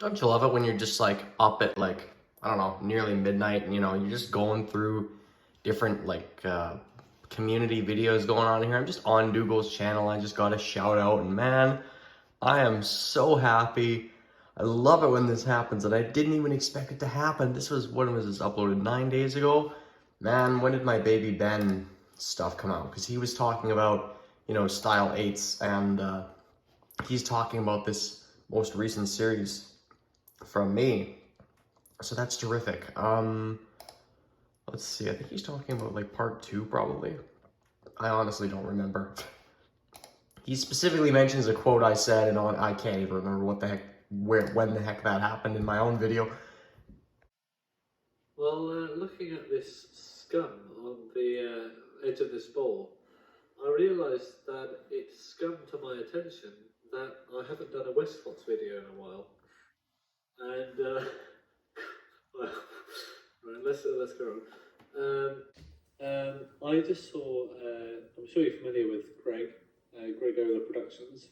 Don't you love it when you're just like up at like, I don't know, nearly midnight and you know, you're just going through different like community videos going on here. I'm just on Dougal's channel. I just got a shout out and man, I am so happy. I love it when this happens and I didn't even expect it to happen. This was, when was this uploaded? 9 days ago? Man, when did my baby Ben stuff come out? Because he was talking about, you know, Style 8s and he's talking about this most recent series from me. So that's terrific. Let's see, I think he's talking about like part 2 probably. I honestly don't remember. He specifically mentions a quote I said and I can't even remember what the heck, when the heck that happened in my own video. Well, looking at this scum on the edge of this bowl, I realised that it's come to my attention that I haven't done a Westclox video in a while. And, well, right, let's go on. I just saw, I'm sure you're familiar with Gregola Productions,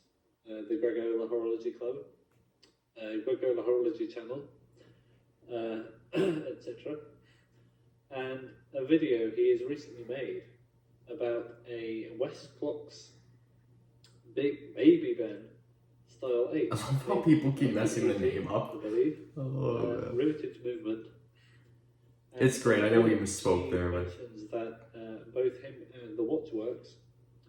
the Gregola Horology Club, Gregola Horology Channel, etc. And a video he has recently made about a Westclox big baby Ben Style 8. I love how people keep messing the name up. I believe. Oh, riveted movement. And it's great. I know we even spoke there, but mentions that both him and the Watchworks,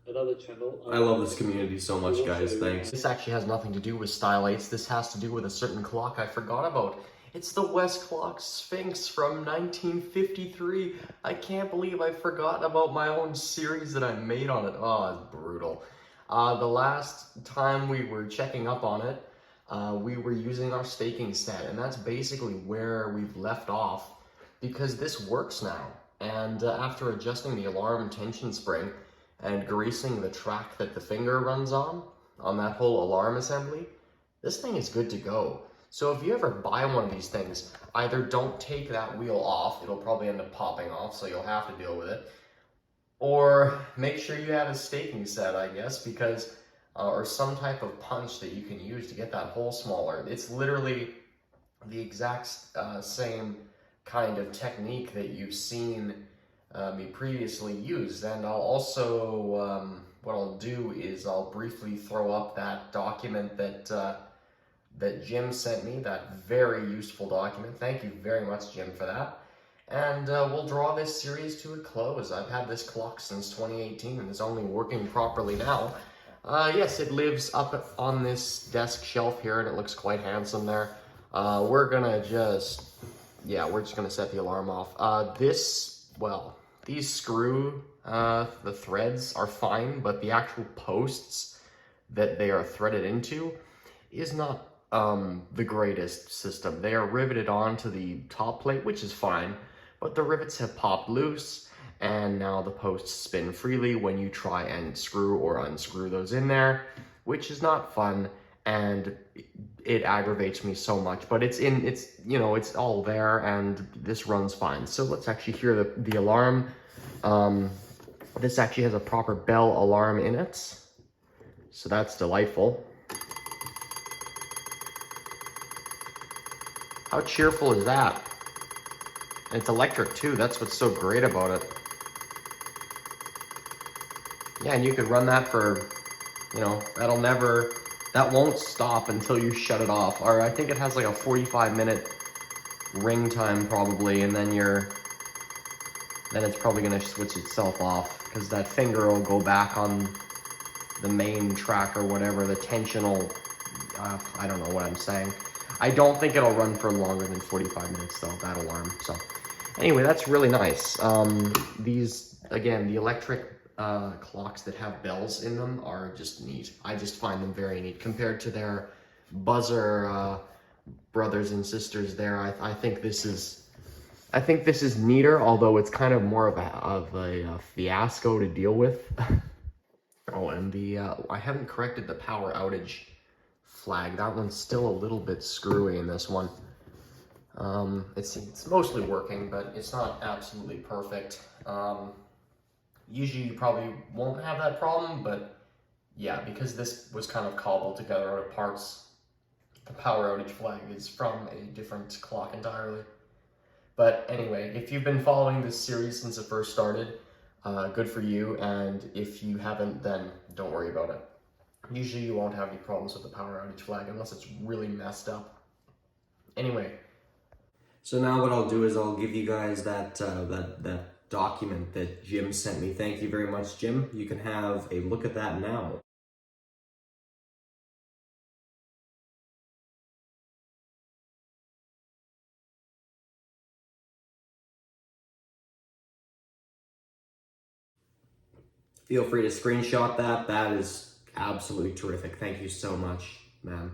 another channel. I love this community so much, guys. Thanks. This actually has nothing to do with Style 8s. This has to do with a certain clock I forgot about. It's the Westclox SPHINX from 1953. I can't believe I forgot about my own series that I made on it. Oh, it's brutal. The last time we were checking up on it, we were using our staking set, and that's basically where we've left off because this works now. And after adjusting the alarm tension spring and greasing the track that the finger runs on that whole alarm assembly, this thing is good to go. So if you ever buy one of these things, either don't take that wheel off, it'll probably end up popping off, so you'll have to deal with it, or make sure you have a staking set, I guess, because, or some type of punch that you can use to get that hole smaller. It's literally the exact same kind of technique that you've seen me previously use. And I'll also, what I'll do is I'll briefly throw up that document that Jim sent me, that very useful document. Thank you very much, Jim, for that. And we'll draw this series to a close. I've had this clock since 2018 and it's only working properly now. Yes, it lives up on this desk shelf here and it looks quite handsome there. We're gonna just, yeah, we're just gonna set the alarm off. These screw, the threads are fine, but the actual posts that they are threaded into is not the greatest system. They are riveted onto the top plate, which is fine, but the rivets have popped loose and now the posts spin freely when you try and screw or unscrew those in there, which is not fun and it aggravates me so much, but it's you know, it's all there and this runs fine. So let's actually hear the alarm. This actually has a proper bell alarm in it, so that's delightful. How cheerful is that? And it's electric too, that's what's so great about it. Yeah, and you could run that for, you know, that won't stop until you shut it off. Or I think it has like a 45-minute ring time probably, and then it's probably gonna switch itself off because that finger will go back on the main track or whatever, the tensional, I don't know what I'm saying. I don't think it'll run for longer than 45 minutes though, that alarm. So anyway, that's really nice. These, again, the electric clocks that have bells in them are just neat. I just find them very neat compared to their buzzer brothers and sisters there. I think this is neater, although it's kind of more of a fiasco to deal with. Oh, and I haven't corrected the power outage flag. That one's still a little bit screwy in this one. It's mostly working, but it's not absolutely perfect. Usually you probably won't have that problem, but yeah, because this was kind of cobbled together out of parts, the power outage flag is from a different clock entirely. But anyway, if you've been following this series since it first started, good for you, and if you haven't, then don't worry about it. Usually you won't have any problems with the power outage flag unless it's really messed up. Anyway. So now what I'll do is I'll give you guys that document that Jim sent me. Thank you very much, Jim. You can have a look at that now. Feel free to screenshot that. That is absolutely terrific. Thank you so much, man.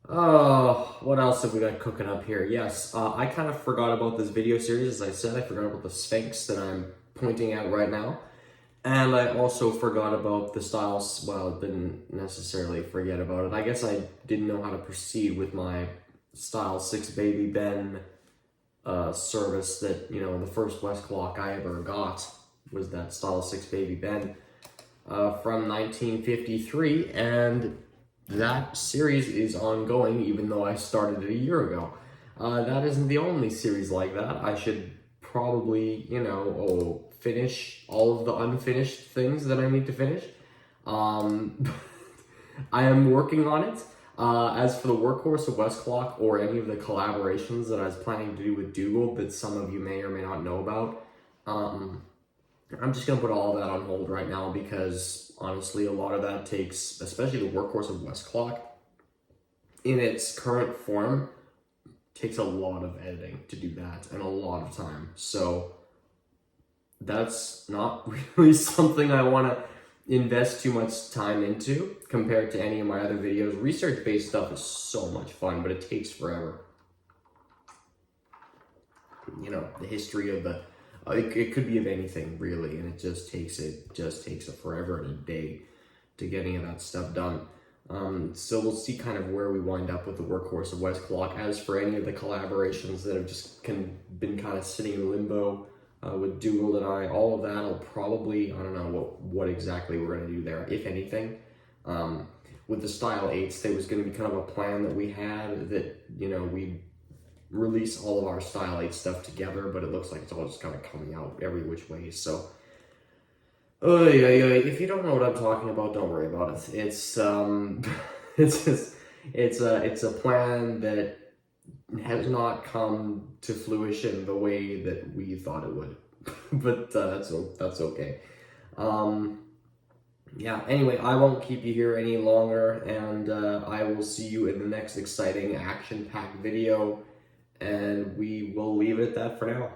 Oh, what else have we got cooking up here? Yes, I kind of forgot about this video series. As I said, I forgot about the SPHINX that I'm pointing at right now. And I also forgot about the styles. Well, didn't necessarily forget about it. I guess I didn't know how to proceed with my Style 6 Baby Ben service that, you know, the first Westclox I ever got was that Style 6 Baby Ben from 1953, and that series is ongoing even though I started it a year ago. That isn't the only series like that. I should probably, you know, finish all of the unfinished things that I need to finish. I am working on it. As for the workhorse of Westclox or any of the collaborations that I was planning to do with Dougal that some of you may or may not know about, I'm just going to put all of that on hold right now because, honestly, a lot of that takes, especially the workhorse of Westclox, in its current form, takes a lot of editing to do that and a lot of time. So that's not really something I want to invest too much time into compared to any of my other videos. Research-based stuff is so much fun, but it takes forever. You know, the history of the... it could be of anything, really, and it just takes forever and a day to get any of that stuff done. So we'll see kind of where we wind up with the workhorse of Westclox. As for any of the collaborations that have just been kind of sitting in limbo with Dougal and I, all of that, I'll probably, I don't know what exactly we're going to do there, if anything. With the Style 8s, there was going to be kind of a plan that we had that, you know, we'd release all of our Style 8 stuff together, but it looks like it's all just kind of coming out every which way. So, if you don't know what I'm talking about, don't worry about it. It's it's a plan that has not come to fruition the way that we thought it would, but that's okay. Yeah, anyway, I won't keep you here any longer, and I will see you in the next exciting action-packed video. And we will leave it at that for now.